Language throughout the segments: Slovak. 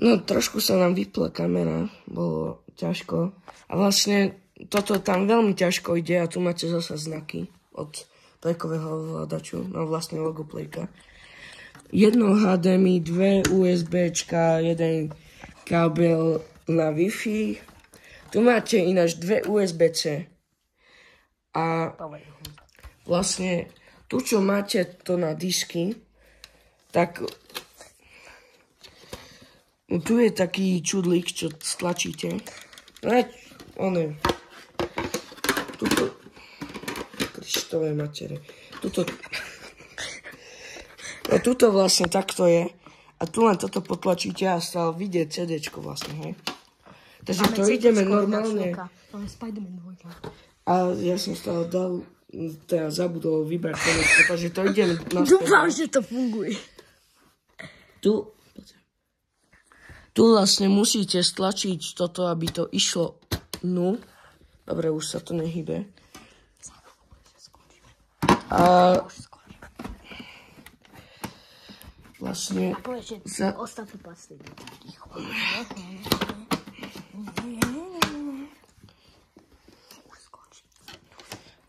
No, trošku sa nám vypla kamera, bolo ťažko. A vlastne toto tam veľmi ťažko ide a tu máte zasa znaky od Playkového ovládaču, no vlastne logo Playka. Jedno HDMI, dve USBčka, jeden kábel na Wi-Fi. Tu máte ináč dve USB-C. A vlastne tu, čo máte to na disky, tak tu je taký čudlík, čo stlačíte. Tuto Krištové matere. Tuto vlastne takto je. A tu len toto potlačíte a stále vidieť CDčko vlastne, hej. Takže to ideme normálne. Máme Spider-Man 2. A ja som stále zabudol vybrať konečko, takže to idem naspäť. Dúfam, že to funguje. Tu vlastne musíte stlačiť toto, aby to išlo. No, dobre, už sa to nehybe. A vlastne... A povedz, že ostatné plasty.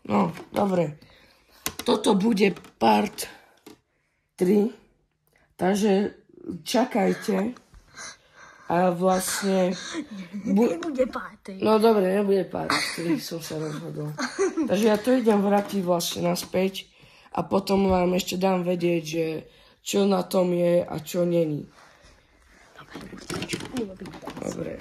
No, dobre. Toto bude part 3, takže čakajte. A vlastne... Nebude part 3. No dobre, nebude part 3, som sa rozhodol. Takže ja to idem vrátiť vlastne naspäť a potom vám ešte dám vedieť, že čo na tom je a čo není. Dobre.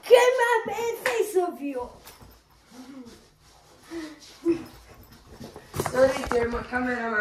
Come on, man, face of you. Sorry, kamera má